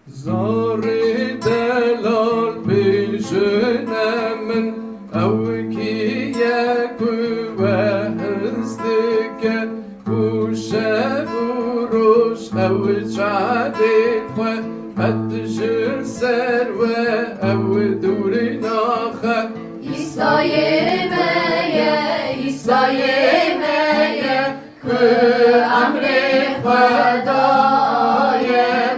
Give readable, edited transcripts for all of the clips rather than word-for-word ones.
زاری دلال پیشنه من او کیه کوه هستگه کوشه بروش او چاده خواه قدشن سر و او دوری ناخه ایسای میه که امر خدای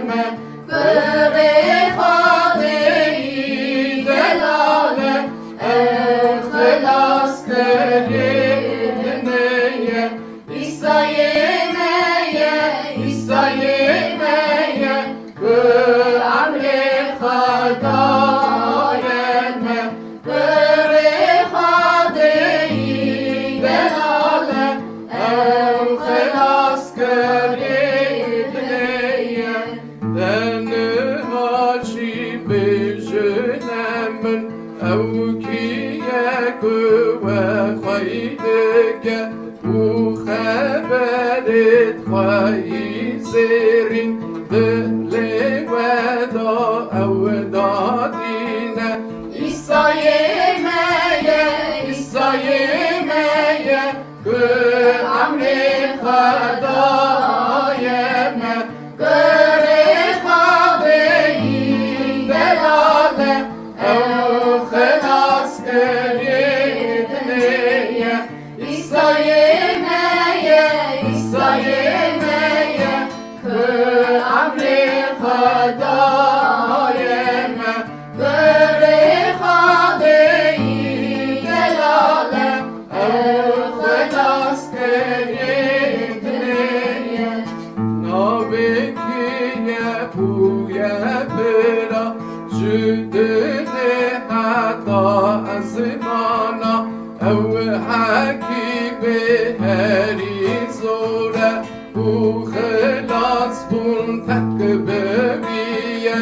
من بره خواهی دلاله خلاص کردنه ایسای میه که امر خدای من بره خواهی دلاله خلاص کردنه دنهاشی بجنه من او کیه کوه خویدگه او خبرت خواهی زیرین دل ودا او دادینه ایسای میه که امر خدای من بره خواهی دلاله خلاص کردنه ایسای میه که امر خدای من بره خواهی دلاله خلاص کردنه ناوکیه بویه برا جدنه حتی از مانا او حکی به هری زوره او خلاص بون تک ببیه